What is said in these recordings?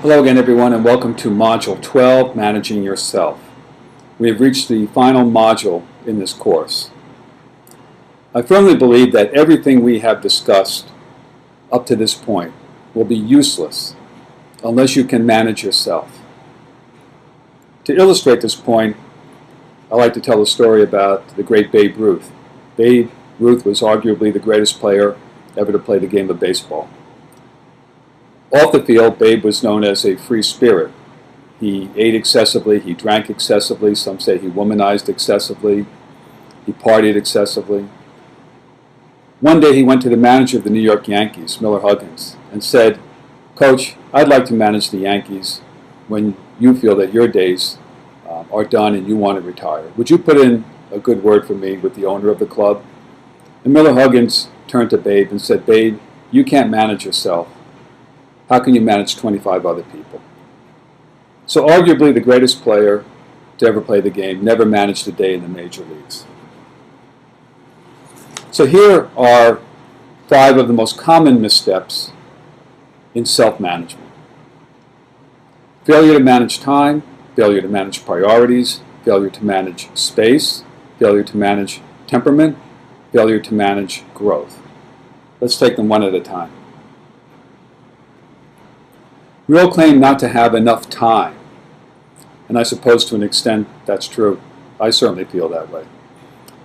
Hello again, everyone, and welcome to Module 12, Managing Yourself. We have reached the final module in this course. I firmly believe that everything we have discussed up to this point will be useless unless you can manage yourself. To illustrate this point, I like to tell a story about the great Babe Ruth. Babe Ruth was arguably the greatest player ever to play the game of baseball. Off the field, Babe was known as a free spirit. He ate excessively, he drank excessively, some say he womanized excessively, he partied excessively. One day he went to the manager of the New York Yankees, Miller Huggins, and said, "Coach, I'd like to manage the Yankees when you feel that your days are done and you want to retire. Would you put in a good word for me with the owner of the club?" And Miller Huggins turned to Babe and said, "Babe, you can't manage yourself. How can you manage 25 other people?" So arguably the greatest player to ever play the game never managed a day in the major leagues. So here are 5 of the most common missteps in self-management. Failure to manage time, failure to manage priorities, failure to manage space, failure to manage temperament, failure to manage growth. Let's take them one at a time. We all claim not to have enough time, and I suppose to an extent that's true. I certainly feel that way.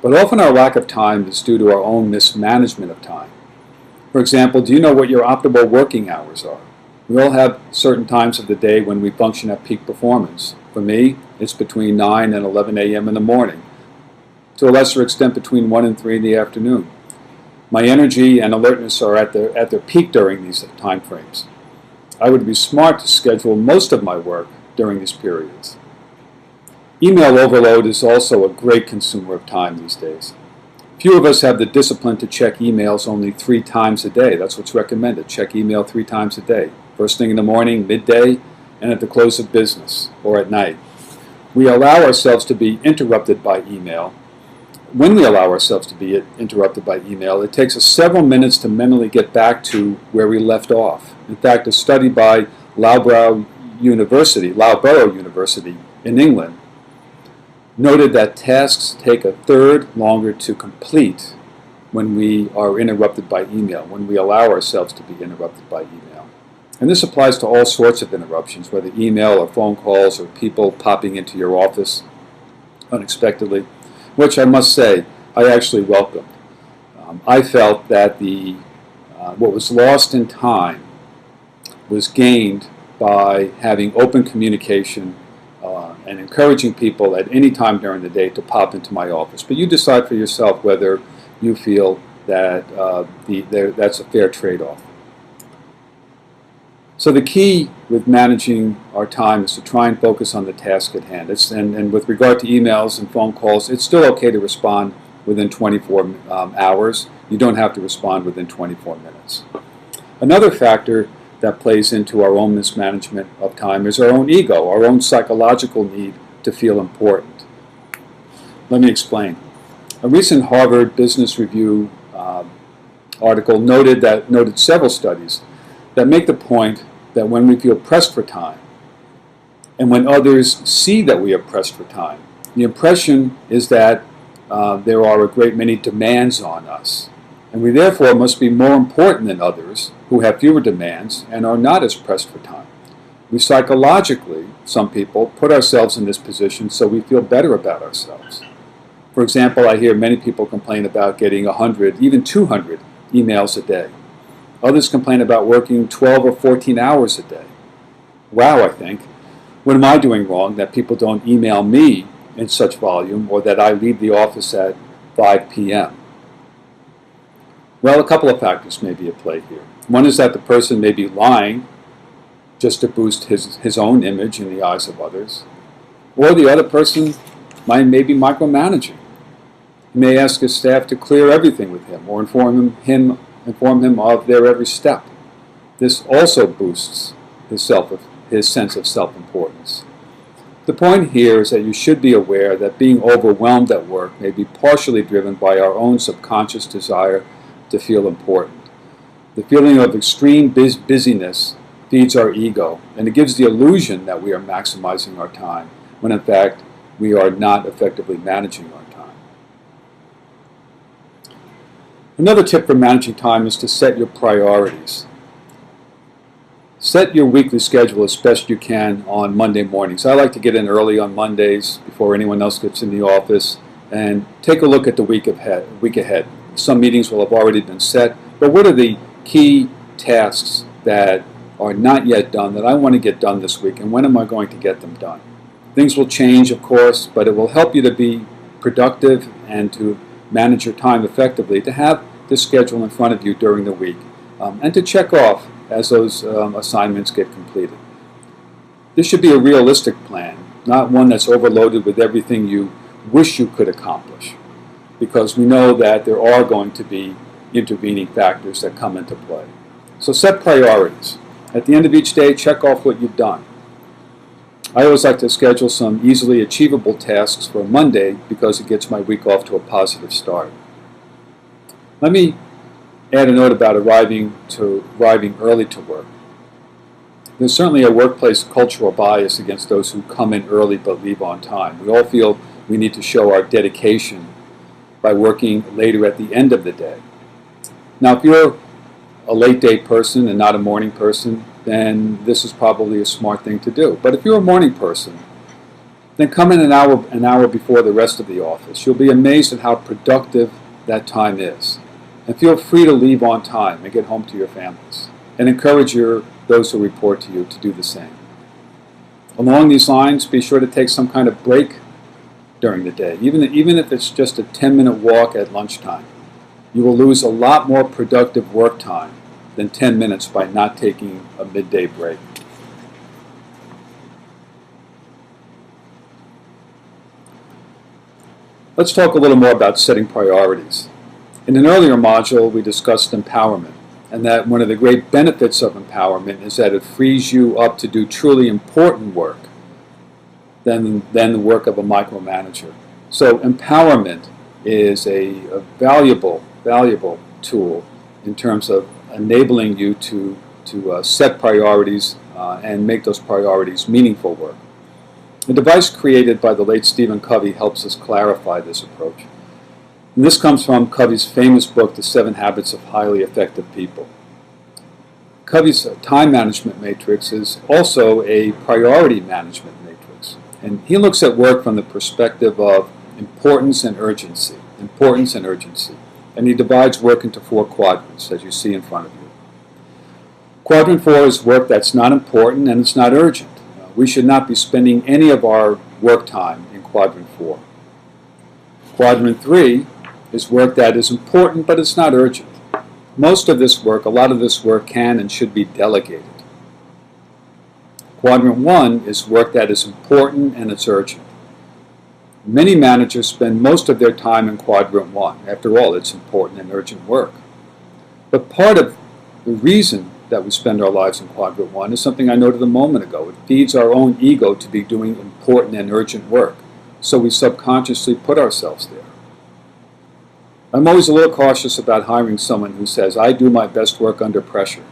But often our lack of time is due to our own mismanagement of time. For example, do you know what your optimal working hours are? We all have certain times of the day when we function at peak performance. For me, it's between 9 and 11 a.m. in the morning, to a lesser extent between 1 and 3 in the afternoon. My energy and alertness are at their peak during these time frames. I would be smart to schedule most of my work during these periods. Email overload is also a great consumer of time these days. Few of us have the discipline to check emails only 3 times a day. That's what's recommended. Check email 3 times a day. First thing in the morning, midday, and at the close of business, or at night. We allow ourselves to be interrupted by email. When we allow ourselves to be interrupted by email, it takes us several minutes to mentally get back to where we left off. In fact, a study by Loughborough University in England noted that tasks take a third longer to complete when we are interrupted by email, when we allow ourselves to be interrupted by email. And this applies to all sorts of interruptions, whether email or phone calls or people popping into your office unexpectedly, which I must say I actually welcomed. I felt that what was lost in time was gained by having open communication and encouraging people at any time during the day to pop into my office. But you decide for yourself whether you feel that that's a fair trade-off. So the key with managing our time is to try and focus on the task at hand. And with regard to emails and phone calls, it's still okay to respond within 24 hours. You don't have to respond within 24 minutes. Another factor that plays into our own mismanagement of time is our own ego, our own psychological need to feel important. Let me explain. A recent Harvard Business Review article noted several studies that make the point that when we feel pressed for time, and when others see that we are pressed for time, the impression is that there are a great many demands on us, and we therefore must be more important than others who have fewer demands and are not as pressed for time. We psychologically, some people, put ourselves in this position so we feel better about ourselves. For example, I hear many people complain about getting 100, even 200 emails a day. Others complain about working 12 or 14 hours a day. Wow, I think. What am I doing wrong that people don't email me in such volume, or that I leave the office at 5 p.m.? Well, a couple of factors may be at play here. One is that the person may be lying just to boost his own image in the eyes of others. Or the other person may be micromanaging. He may ask his staff to clear everything with him or inform him of their every step. This also boosts his sense of self-importance. The point here is that you should be aware that being overwhelmed at work may be partially driven by our own subconscious desire to feel important. The feeling of extreme busyness feeds our ego, and it gives the illusion that we are maximizing our time, when in fact we are not effectively managing our time. Another tip for managing time is to set your priorities. Set your weekly schedule as best you can on Monday mornings. I like to get in early on Mondays before anyone else gets in the office and take a look at the week ahead. Some meetings will have already been set, but what are the key tasks that are not yet done that I want to get done this week, and when am I going to get them done? Things will change, of course, but it will help you to be productive and to manage your time effectively, to have this schedule in front of you during the week, and to check off as those assignments get completed. This should be a realistic plan, not one that's overloaded with everything you wish you could accomplish, because we know that there are going to be intervening factors that come into play. So set priorities. At the end of each day, check off what you've done. I always like to schedule some easily achievable tasks for Monday because it gets my week off to a positive start. Let me add a note about arriving early to work. There's certainly a workplace cultural bias against those who come in early but leave on time. We all feel we need to show our dedication by working later at the end of the day. Now, if you're a late day person and not a morning person, then this is probably a smart thing to do. But if you're a morning person, then come in an hour before the rest of the office. You'll be amazed at how productive that time is. And feel free to leave on time and get home to your families. And encourage those who report to you to do the same. Along these lines, be sure to take some kind of break during the day, even if it's just a 10-minute walk at lunchtime. You will lose a lot more productive work time than 10 minutes by not taking a midday break. Let's talk a little more about setting priorities. In an earlier module, we discussed empowerment, and that one of the great benefits of empowerment is that it frees you up to do truly important work than the work of a micromanager. So empowerment is a valuable tool in terms of enabling you to set priorities and make those priorities meaningful work. The device created by the late Stephen Covey helps us clarify this approach. And this comes from Covey's famous book, The 7 Habits of Highly Effective People. Covey's time management matrix is also a priority management matrix. And he looks at work from the perspective of importance and urgency. And he divides work into 4 quadrants, as you see in front of you. Quadrant 4 is work that's not important and it's not urgent. We should not be spending any of our work time in Quadrant 4. Quadrant 3 is work that is important but it's not urgent. Most of this work, a lot of this work can and should be delegated. Quadrant 1 is work that is important and it's urgent. Many managers spend most of their time in Quadrant 1. After all, it's important and urgent work. But part of the reason that we spend our lives in Quadrant 1 is something I noted a moment ago. It feeds our own ego to be doing important and urgent work, so we subconsciously put ourselves there. I'm always a little cautious about hiring someone who says, I do my best work under pressure.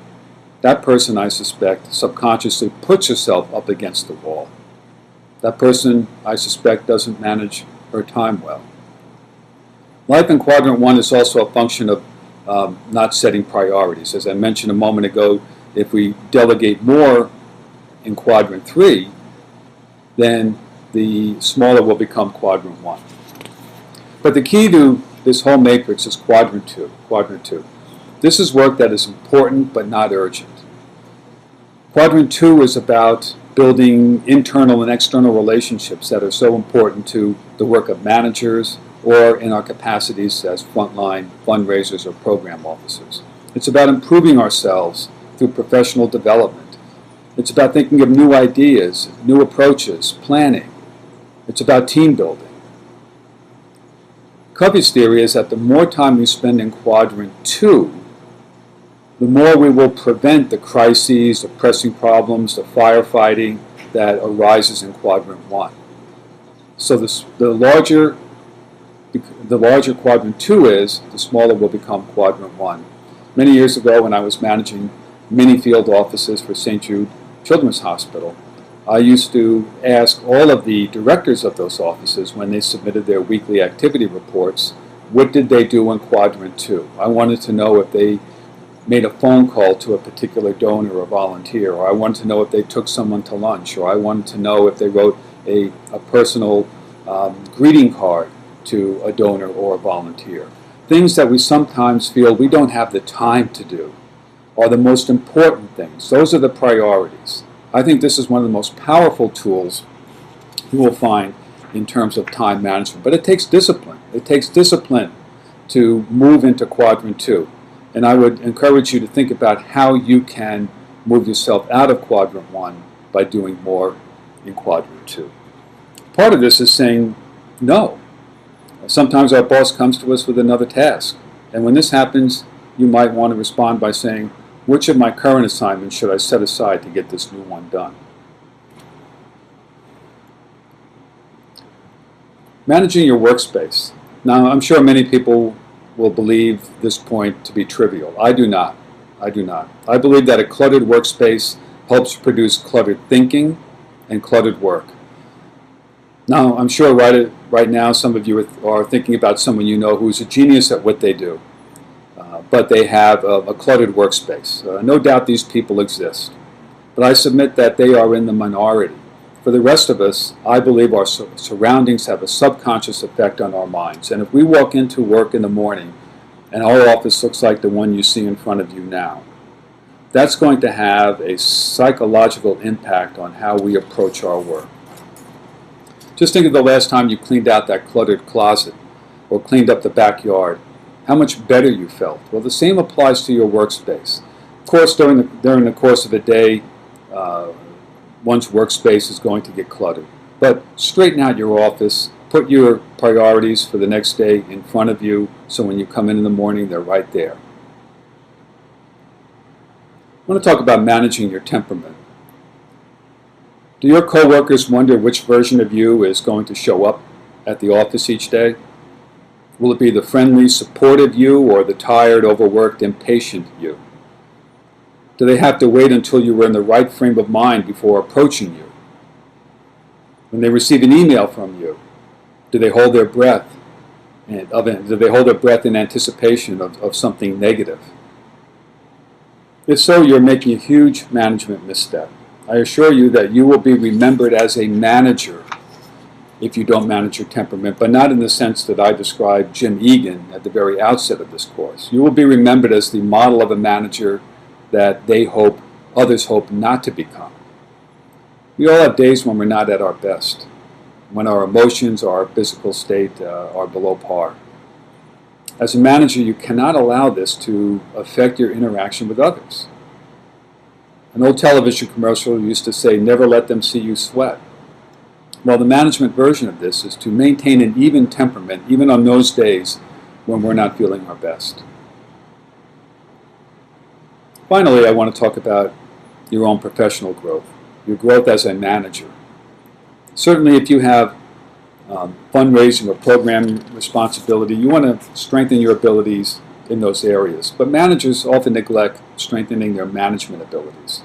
That person, I suspect, subconsciously puts herself up against the wall. That person, I suspect, doesn't manage her time well. Life in Quadrant 1 is also a function of not setting priorities. As I mentioned a moment ago, if we delegate more in Quadrant 3, then the smaller will become Quadrant 1. But the key to this whole matrix is Quadrant 2. This is work that is important but not urgent. Quadrant 2 is about building internal and external relationships that are so important to the work of managers or in our capacities as frontline fundraisers or program officers. It's about improving ourselves through professional development. It's about thinking of new ideas, new approaches, planning. It's about team building. Covey's theory is that the more time we spend in Quadrant 2, the more we will prevent the crises, the pressing problems, the firefighting that arises in Quadrant 1. So the larger Quadrant 2 is, the smaller will become Quadrant 1. Many years ago when I was managing many field offices for St. Jude Children's Hospital, I used to ask all of the directors of those offices when they submitted their weekly activity reports, what did they do in Quadrant 2? I wanted to know if they made a phone call to a particular donor or volunteer, or I wanted to know if they took someone to lunch, or I wanted to know if they wrote a personal greeting card to a donor or a volunteer. Things that we sometimes feel we don't have the time to do are the most important things. Those are the priorities. I think this is one of the most powerful tools you will find in terms of time management. But it takes discipline. It takes discipline to move into Quadrant 2. And I would encourage you to think about how you can move yourself out of Quadrant 1 by doing more in Quadrant 2. Part of this is saying no. Sometimes our boss comes to us with another task. And when this happens, you might want to respond by saying, which of my current assignments should I set aside to get this new one done? Managing your workspace. Now, I'm sure many people will believe this point to be trivial. I do not. I do not. I believe that a cluttered workspace helps produce cluttered thinking and cluttered work. Now, I'm sure right now some of you are thinking about someone you know who's a genius at what they do. But they have a cluttered workspace. No doubt these people exist. But I submit that they are in the minority. For the rest of us, I believe our surroundings have a subconscious effect on our minds. And if we walk into work in the morning and our office looks like the one you see in front of you now, that's going to have a psychological impact on how we approach our work. Just think of the last time you cleaned out that cluttered closet or cleaned up the backyard. How much better you felt. Well, the same applies to your workspace. Of course, during the course of a day, one's workspace is going to get cluttered. But straighten out your office. Put your priorities for the next day in front of you, so when you come in the morning, they're right there. I want to talk about managing your temperament. Do your coworkers wonder which version of you is going to show up at the office each day? Will it be the friendly, supportive you or the tired, overworked, impatient you? Do they have to wait until you were in the right frame of mind before approaching you? When they receive an email from you, do they hold their breath? Do they hold their breath in anticipation of something negative? If so, you're making a huge management misstep. I assure you that you will be remembered as a manager if you don't manage your temperament, but not in the sense that I described Jim Egan at the very outset of this course. You will be remembered as the model of a manager that others hope not to become. We all have days when we're not at our best, when our emotions or our physical state are below par. As a manager, you cannot allow this to affect your interaction with others. An old television commercial used to say, never let them see you sweat. Well, the management version of this is to maintain an even temperament, even on those days when we're not feeling our best. Finally, I want to talk about your own professional growth, your growth as a manager. Certainly, if you have fundraising or program responsibility, you want to strengthen your abilities in those areas. But managers often neglect strengthening their management abilities.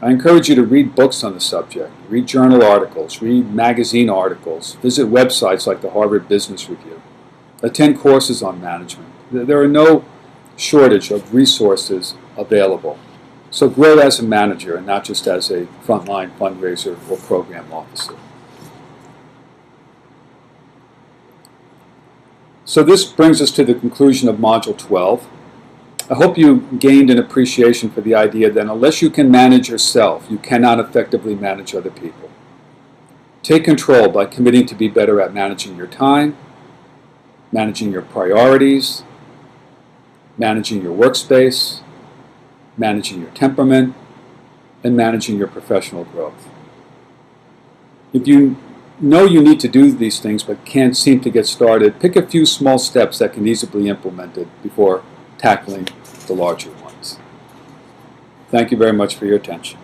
I encourage you to read books on the subject, read journal articles, read magazine articles, visit websites like the Harvard Business Review, attend courses on management. There are no shortage of resources available. So grow as a manager and not just as a frontline fundraiser or program officer. So this brings us to the conclusion of Module 12. I hope you gained an appreciation for the idea that unless you can manage yourself, you cannot effectively manage other people. Take control by committing to be better at managing your time, managing your priorities, managing your workspace, managing your temperament, and managing your professional growth. If you know you need to do these things but can't seem to get started, pick a few small steps that can easily be implemented before tackling the larger ones. Thank you very much for your attention.